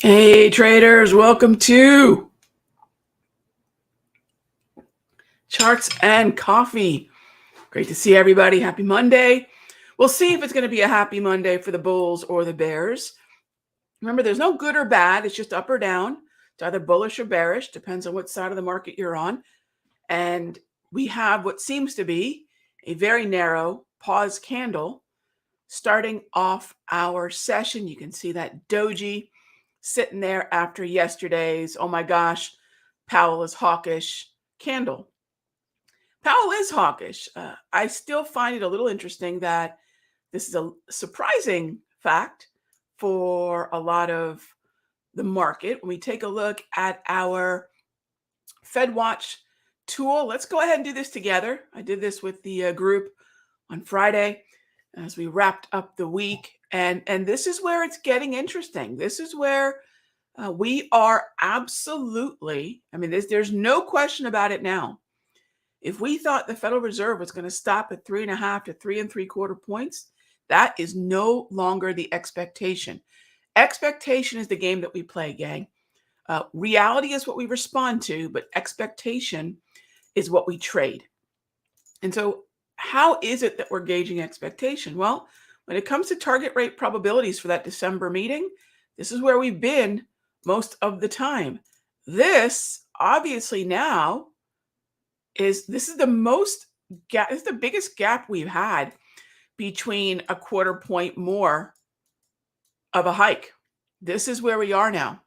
Hey traders, welcome to Charts and Coffee. Great to see everybody. Happy Monday. We'll see if it's going to be a happy Monday for the Bulls or the Bears. Remember, there's no good or bad. It's just up or down. It's either bullish or bearish. Depends on what side of the market you're on. And we have what seems to be a very narrow pause candle starting off our session. You can see that doji sitting there after yesterday's, oh my gosh, Powell is hawkish candle. Powell is hawkish. I still find it a little interesting that this is a surprising fact for a lot of the market. When we take a look at our FedWatch tool, let's go ahead and do this together. I did this with the group on Friday as we wrapped up the week. And this is where it's getting interesting. This is where we are absolutely, there's no question about it now. If we thought the Federal Reserve was going to stop at 3.5 to 3.75 points, that is no longer the expectation. Expectation is the game that we play, gang. Reality is what we respond to, but expectation is what we trade. And so how is it that we're gauging expectation? Well, when it comes to target rate probabilities for that December meeting, this is where we've been most of the time. This obviously now is the biggest gap we've had between a quarter point more of a hike. This is where we are now.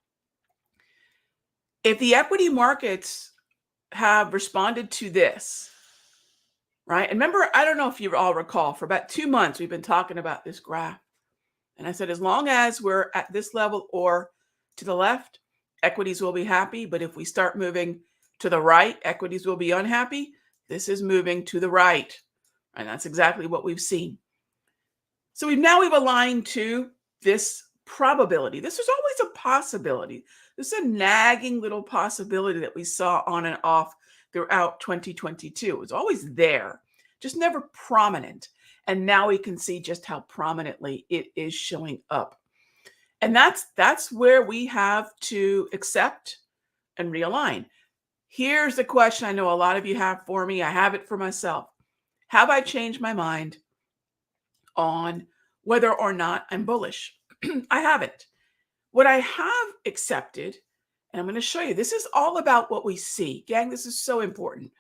If the equity markets have responded to this, right? And remember, I don't know if you all recall, for about 2 months, we've been talking about this graph. And I said, as long as we're at this level or to the left, equities will be happy. But if we start moving to the right, equities will be unhappy. This is moving to the right. And that's exactly what we've seen. So we've aligned to this probability. This was always a possibility. This is a nagging little possibility that we saw on and off throughout 2022. It was always there, just never prominent. And now we can see just how prominently it is showing up. And that's where we have to accept and realign. Here's the question I know a lot of you have for me. I have it for myself. Have I changed my mind on whether or not I'm bullish? I haven't. What I have accepted, and I'm going to show you, this is all about what we see. Gang, this is so important.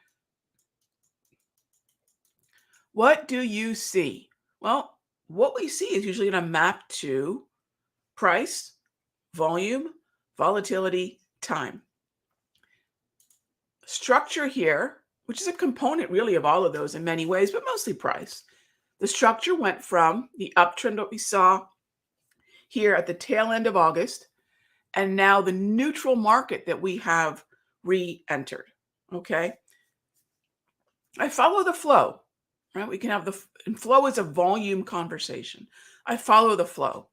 What do you see? Well, what we see is usually going to map to price, volume, volatility, time. Structure here, which is a component really of all of those in many ways, but mostly price. The structure went from the uptrend that we saw here at the tail end of August, and now the neutral market that we have re-entered, okay? I follow the flow, right? We can have and flow is a volume conversation. I follow the flow.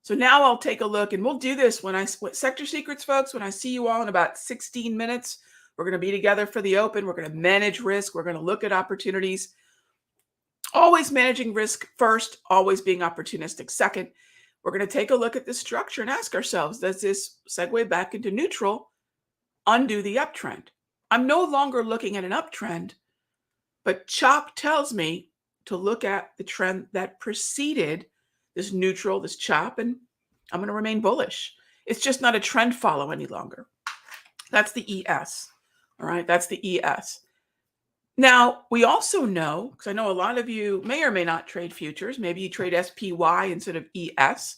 So now I'll take a look, and we'll do this Sector Secrets, folks, when I see you all in about 16 minutes, we're going to be together for the open. We're going to manage risk. We're going to look at opportunities. Always managing risk first, always being opportunistic second. We're going to take a look at this structure and ask ourselves, does this segue back into neutral, undo the uptrend? I'm no longer looking at an uptrend, but CHOP tells me to look at the trend that preceded this neutral, this CHOP, and I'm going to remain bullish. It's just not a trend follow any longer. That's the ES. All right, that's the ES. Now, we also know, because I know a lot of you may or may not trade futures. Maybe you trade SPY instead of ES.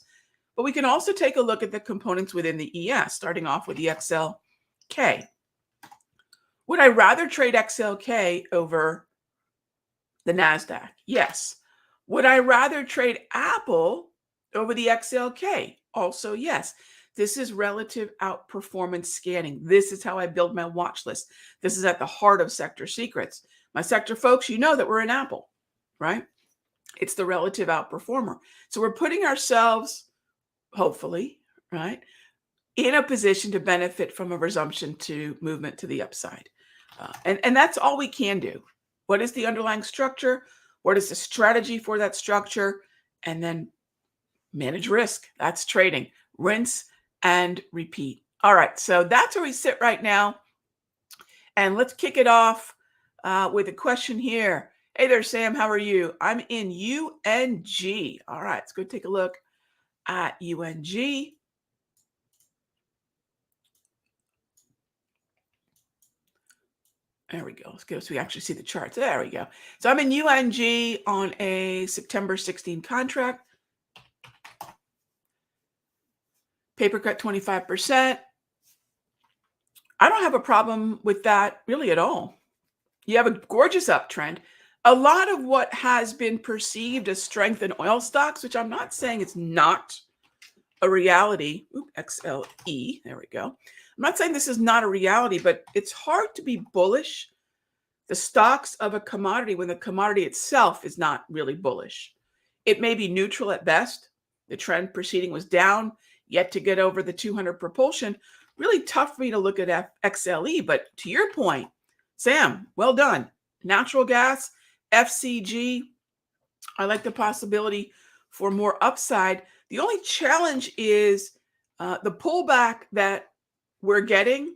But we can also take a look at the components within the ES, starting off with the XLK. Would I rather trade XLK over the NASDAQ? Yes. Would I rather trade Apple over the XLK? Also, yes. This is relative outperformance scanning. This is how I build my watch list. This is at the heart of sector secrets. My sector folks, you know that we're an Apple, right? It's the relative outperformer. So we're putting ourselves, hopefully, right, in a position to benefit from a resumption to movement to the upside. And that's all we can do. What is the underlying structure? What is the strategy for that structure? And then manage risk. That's trading. Rinse and repeat. All right. So that's where we sit right now. And let's kick it off with a question here. Hey there, Sam. How are you? I'm in UNG. All right. Let's go take a look at UNG. There we go. Let's go so we actually see the charts. There we go. So I'm in UNG on a September 16 contract. Paper cut 25%. I don't have a problem with that really at all. You have a gorgeous uptrend. A lot of what has been perceived as strength in oil stocks, which I'm not saying it's not a reality. Ooh, XLE. There we go. I'm not saying this is not a reality, but it's hard to be bullish the stocks of a commodity when the commodity itself is not really bullish. It may be neutral at best. The trend preceding was down, yet to get over the 200 propulsion. Really tough for me to look at XLE, but to your point, Sam, well done. Natural gas, FCG, I like the possibility for more upside. The only challenge is the pullback that we're getting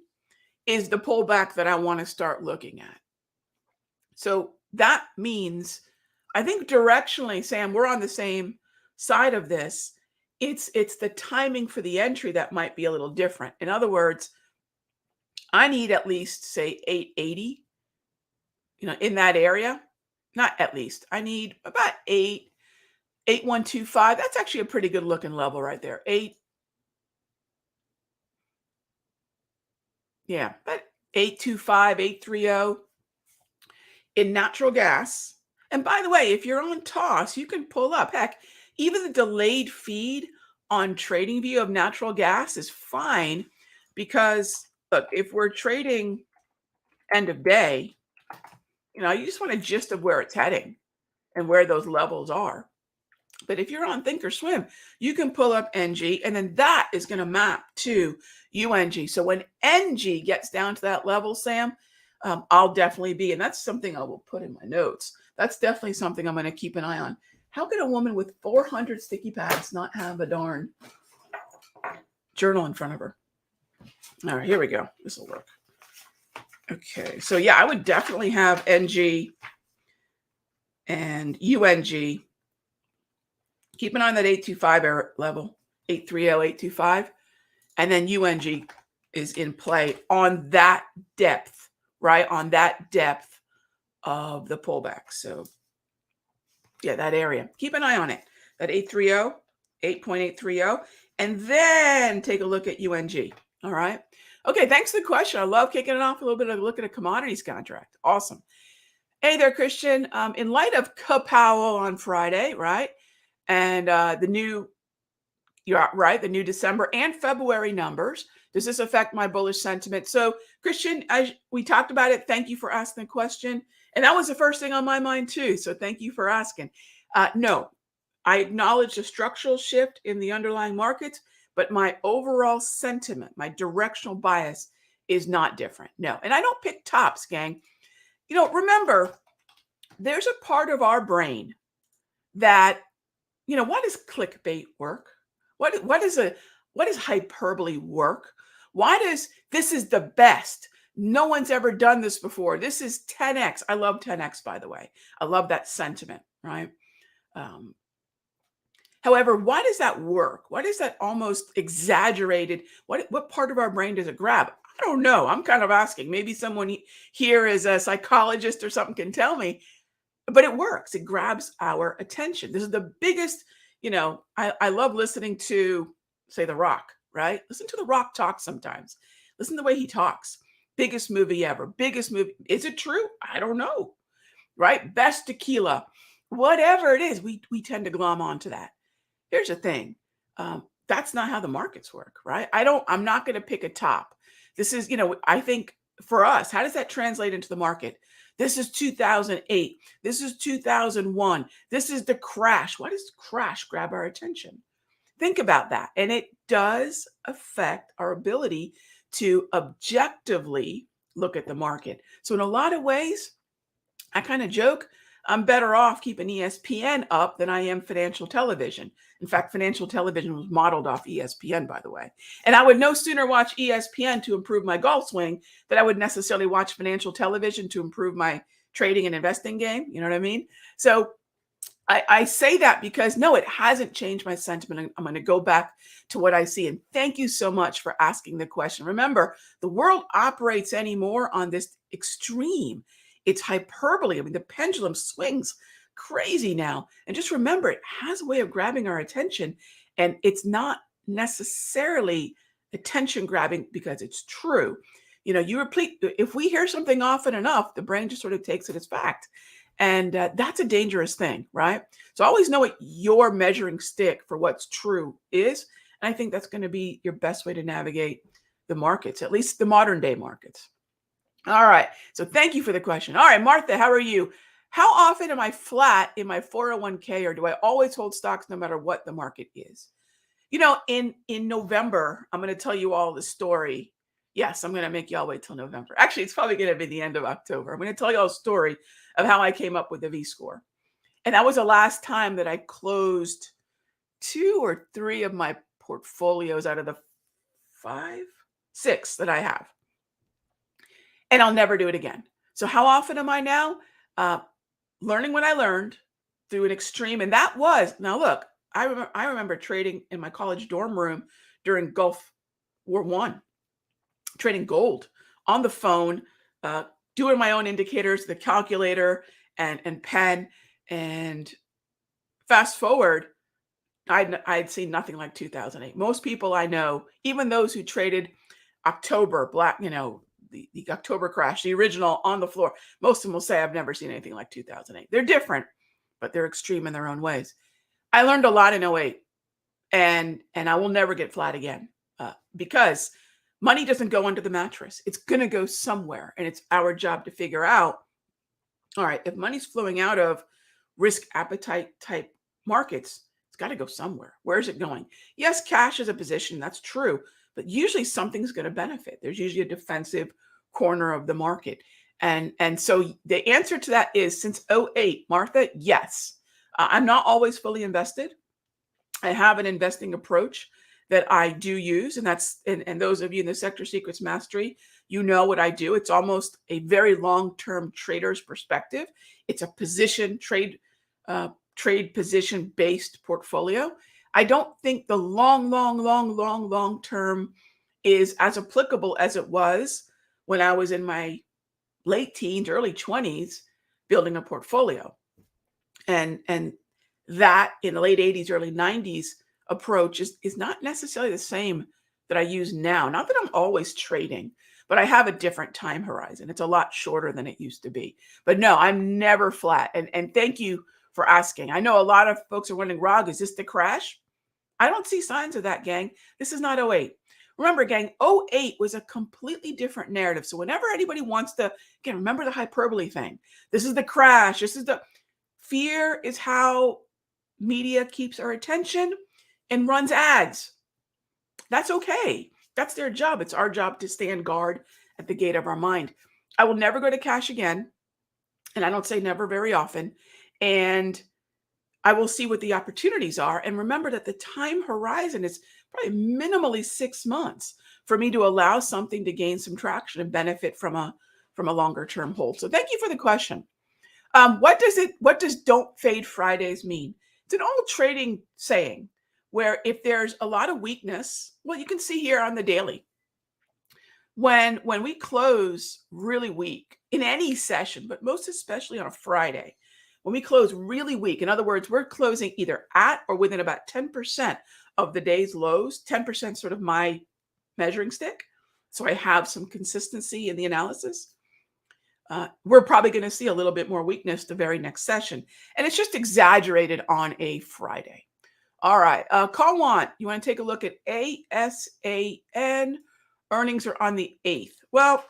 is the pullback that I want to start looking at. So that means, I think directionally, Sam, we're on the same side of this. It's the timing for the entry that might be a little different. In other words, I need at least, say, 880, in that area. Not at least. I need about 8125. That's actually a pretty good looking level right there. But 825, 830 in natural gas. And by the way, if you're on TOS, you can pull up. Heck, even the delayed feed on TradingView of natural gas is fine because, look, if we're trading end of day, you just want a gist of where it's heading and where those levels are. But if you're on Thinkorswim, you can pull up NG, and then that is going to map to UNG. So when NG gets down to that level, Sam, I'll definitely be, and that's something I will put in my notes. That's definitely something I'm going to keep an eye on. How can a woman with 400 sticky pads not have a darn journal in front of her? All right, here we go. This will work. Okay, so yeah, I would definitely have NG and UNG. Keep an eye on that 825 level, 830, 825. And then UNG is in play on that depth, right? On that depth of the pullback. So yeah, that area. Keep an eye on it. That 830, 8.830. And then take a look at UNG. All right. Okay, thanks for the question. I love kicking it off a little bit of a look at a commodities contract. Awesome. Hey there, Christian. In light of Kapow on Friday, right? And the new December and February numbers. Does this affect my bullish sentiment? So, Christian, we talked about it. Thank you for asking the question. And that was the first thing on my mind, too. So thank you for asking. No, I acknowledge the structural shift in the underlying markets, but my overall sentiment, my directional bias is not different. No. And I don't pick tops, gang. Remember, there's a part of our brain that, what does clickbait work? What does hyperbole work? Why does this is the best? No one's ever done this before. This is 10x. I love 10x, by the way. I love that sentiment, right? However, why does that work? Why does that almost exaggerated? What part of our brain does it grab? I don't know. I'm kind of asking. Maybe someone here is a psychologist or something can tell me. But it works. It grabs our attention. This is the biggest, I love listening to, say, The Rock, right? Listen to The Rock talk sometimes. Listen to the way he talks. Biggest movie ever. Biggest movie. Is it true? I don't know, right? Best tequila. Whatever it is, we tend to glom onto that. Here's the thing. That's not how the markets work, right? I'm not going to pick a top. This is, I think for us, how does that translate into the market? This is 2008. This is 2001. This is the crash. Why does the crash grab our attention? Think about that. And it does affect our ability to objectively look at the market. So in a lot of ways, I kind of joke, I'm better off keeping ESPN up than I am financial television. In fact, financial television was modeled off ESPN, by the way. And I would no sooner watch ESPN to improve my golf swing than I would necessarily watch financial television to improve my trading and investing game. You know what I mean? So I say that because no, it hasn't changed my sentiment. I'm going to go back to what I see. And thank you so much for asking the question. Remember, the world operates anymore on this extreme. It's hyperbole. I mean, the pendulum swings crazy now. And just remember, it has a way of grabbing our attention. And it's not necessarily attention grabbing because it's true. If we hear something often enough, the brain just sort of takes it as fact. And that's a dangerous thing, right? So always know what your measuring stick for what's true is. And I think that's going to be your best way to navigate the markets, at least the modern day markets. All right. So thank you for the question. All right, Martha, how are you? How often am I flat in my 401k, or do I always hold stocks no matter what the market is? In November, I'm going to tell you all the story. Yes, I'm going to make y'all wait till November. Actually, it's probably going to be the end of October. I'm going to tell y'all a story of how I came up with the V score. And that was the last time that I closed 2 or 3 of my portfolios out of the 6 that I have. And I'll never do it again. So how often am I now? Learning what I learned through an extreme. And that was, now look, I remember trading in my college dorm room during Gulf War I, trading gold on the phone, doing my own indicators, the calculator and pen. And fast forward, I'd seen nothing like 2008. Most people I know, even those who traded October, the October crash, the original on the floor, most of them will say, I've never seen anything like 2008. They're different, but they're extreme in their own ways. I learned a lot in 2008, and I will never get flat again because money doesn't go under the mattress. It's going to go somewhere, and it's our job to figure out, all right, if money's flowing out of risk appetite type markets, it's got to go somewhere. Where is it going? Yes, cash is a position. That's true. But usually something's going to benefit. There's usually a defensive corner of the market. And so the answer to that is, since 2008, Martha, yes. I'm not always fully invested. I have an investing approach that I do use. And those of you in the Sector Secrets Mastery, you know what I do. It's almost a very long-term trader's perspective. It's a position trade position based portfolio. I don't think the long term is as applicable as it was when I was in my late teens, early 20s, building a portfolio. And that in the late 80s, early 90s approach is not necessarily the same that I use now. Not that I'm always trading, but I have a different time horizon. It's a lot shorter than it used to be. But no, I'm never flat. And thank you for asking. I know a lot of folks are wondering, Rog, is this the crash? I don't see signs of that, gang. This is not 2008. Remember, gang, 2008 was a completely different narrative. So whenever anybody wants to, again, remember the hyperbole thing. This is the crash. Fear is how media keeps our attention and runs ads. That's okay. That's their job. It's our job to stand guard at the gate of our mind. I will never go to cash again. And I don't say never very often. And I will see what the opportunities are. And remember that the time horizon is probably minimally 6 months for me to allow something to gain some traction and benefit from a longer term hold. So thank you for the question. What does don't fade Fridays mean? It's an old trading saying where if there's a lot of weakness, well, you can see here on the daily, when we close really weak in any session, but most especially on a Friday, when we close really weak, in other words, we're closing either at or within about 10% of the day's lows, 10% sort of my measuring stick. So I have some consistency in the analysis. We're probably going to see a little bit more weakness the very next session. And it's just exaggerated on a Friday. All right. Call one. You want to take a look at ASAN. Earnings are on the 8th. Well,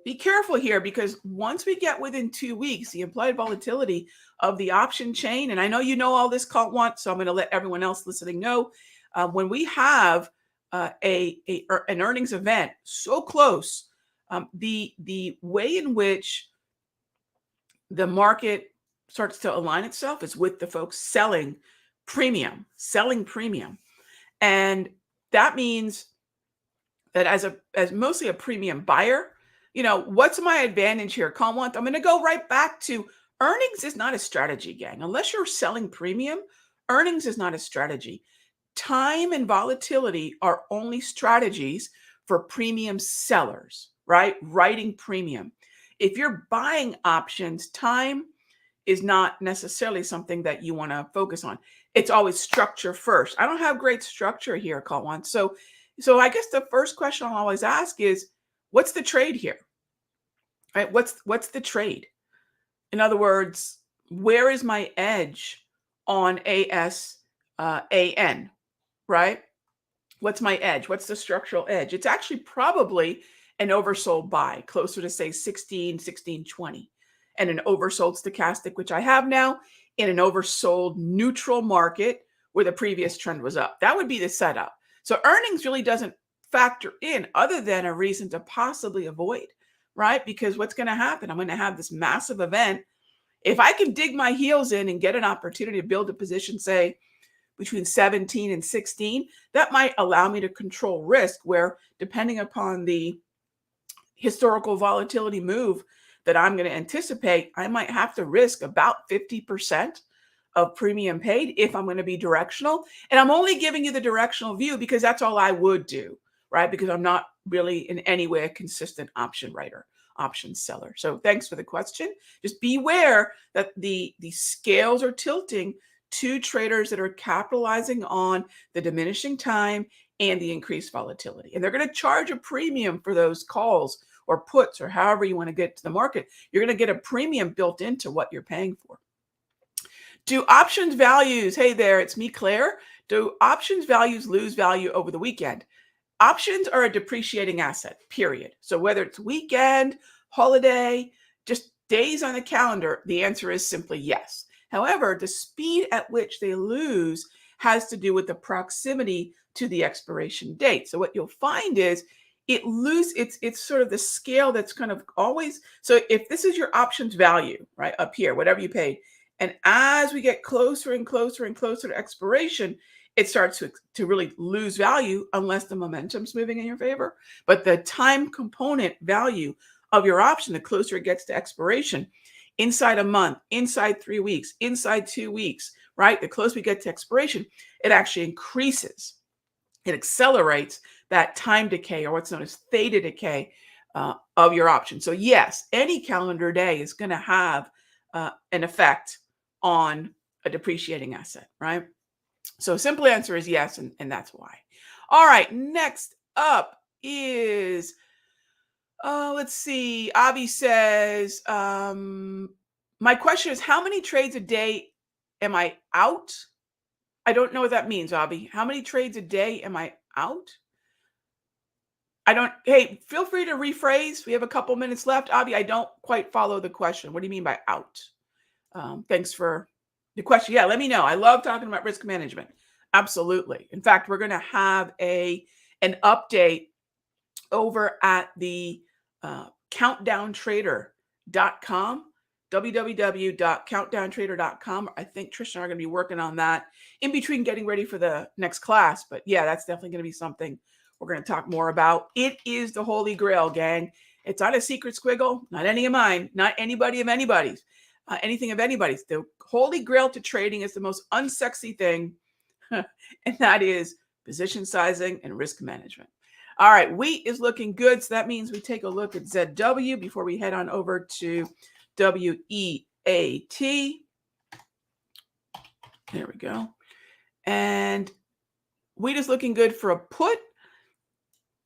be careful here because once we get within 2 weeks, the implied volatility of the option chain, and I know you know all this call one, so I'm going to let everyone else listening know. When we have an earnings event so close, the way in which the market starts to align itself is with the folks selling premium. And that means that as mostly a premium buyer, what's my advantage here? I'm going to go right back to earnings is not a strategy, gang. Unless you're selling premium, earnings is not a strategy. Time and volatility are only strategies for premium sellers, right? Writing premium. If you're buying options, time is not necessarily something that you want to focus on. It's always structure first. I don't have great structure here, call one. So I guess the first question I'll always ask is, what's the trade here? Right? What's the trade? In other words, where is my edge on ASAN, right? What's my edge? What's the structural edge? It's actually probably an oversold buy, closer to say 1620, and an oversold stochastic, which I have now, in an oversold neutral market where the previous trend was up. That would be the setup. So earnings really doesn't factor in other than a reason to possibly avoid, right? Because what's going to happen? I'm going to have this massive event. If I can dig my heels in and get an opportunity to build a position, say, between 17 and 16, that might allow me to control risk where, depending upon the historical volatility move that I'm going to anticipate, I might have to risk about 50% of premium paid if I'm going to be directional. And I'm only giving you the directional view because that's all I would do, right? Because I'm not really in any way a consistent option writer, option seller. So thanks for the question. Just beware that the scales are tilting to traders that are capitalizing on the diminishing time and the increased volatility. And they're going to charge a premium for those calls or puts or however you want to get to the market. You're going to get a premium built into what you're paying for. Do options values, hey there, it's me, Claire. Do options values lose value over the weekend? Options are a depreciating asset, period. So whether it's weekend, holiday, just days on the calendar, the answer is simply yes. However, the speed at which they lose has to do with the proximity to the expiration date. So what you'll find is it's sort of the scale that's kind of always, so if this is your options value, right, up here, whatever you paid, and as we get closer and closer and closer to expiration, it starts to really lose value unless the momentum's moving in your favor. But the time component value of your option, the closer it gets to expiration, inside a month, inside 3 weeks, inside 2 weeks, right? The closer we get to expiration, it actually increases. It accelerates that time decay, or what's known as theta decay, of your option. So yes, any calendar day is going to have an effect on a depreciating asset, right? So simple answer is yes, and that's why. All right, next up is, let's see. Avi says, my question is, how many trades a day am I out? I don't know what that means, Avi. How many trades a day am I out? Hey, feel free to rephrase. We have a couple minutes left. Avi, I don't quite follow the question. What do you mean by out? Thanks for the question. Yeah, let me know. I love talking about risk management. Absolutely. In fact, we're going to have an update over at the countdowntrader.com, www.countdowntrader.com. I think Trish and I are going to be working on that in between getting ready for the next class. But yeah, that's definitely going to be something we're going to talk more about. It is the Holy Grail, gang. It's not a secret squiggle, not any of mine, not anybody of anybody's. Anything of anybody's. The Holy Grail to trading is the most unsexy thing, and that is position sizing and risk management. All right, wheat is looking good, so that means we take a look at ZW before we head on over to WEAT. There we go. And wheat is looking good for a put.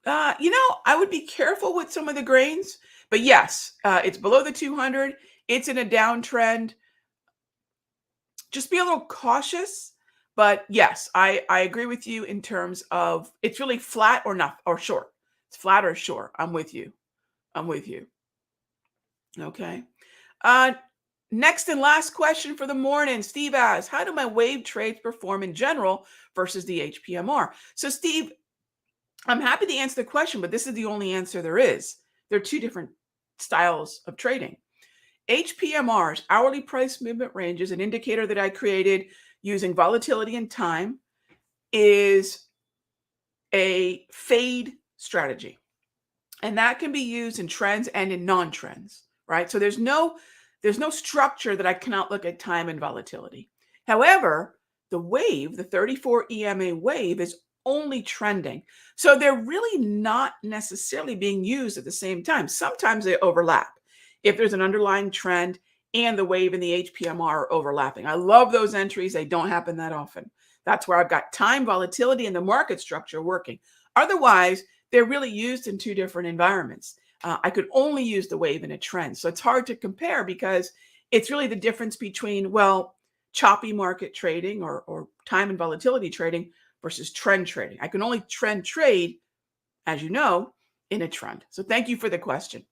I would be careful with some of the grains, but yes, it's below the 200. It's in a downtrend. Just be a little cautious, But yes, I agree with you in terms of it's really flat or not or short. It's flat or short. I'm with you. I'm with you. Okay. Uh, Next and last question for the morning. Steve asks, how do my wave trades perform in general versus the HPMR? So, Steve, I'm happy to answer the question, but this is the only answer there is. There are two different styles of trading. HPMR's hourly price movement range is an indicator that I created using volatility and time, is a fade strategy. And that can be used in trends and in non-trends, right? So there's no structure that I cannot look at time and volatility. However, the wave, the 34 EMA wave, is only trending. So they're really not necessarily being used at the same time. Sometimes they overlap. If there's an underlying trend and the wave and the HPMR are overlapping. I love those entries. They don't happen that often. That's where I've got time, volatility, and the market structure working. Otherwise, they're really used in two different environments. I could only use the wave in a trend. So it's hard to compare because it's really the difference between, well, choppy market trading or time and volatility trading versus trend trading. I can only trend trade, as you know, in a trend. So thank you for the question.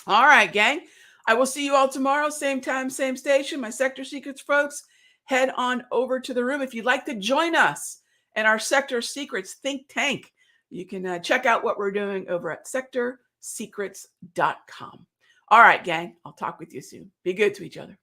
All right, gang. I will see you all tomorrow, same time, same station. My Sector Secrets folks, head on over to the room. If you'd like to join us in our Sector Secrets think tank, you can check out what we're doing over at sectorsecrets.com. All right, gang. I'll talk with you soon. Be good to each other.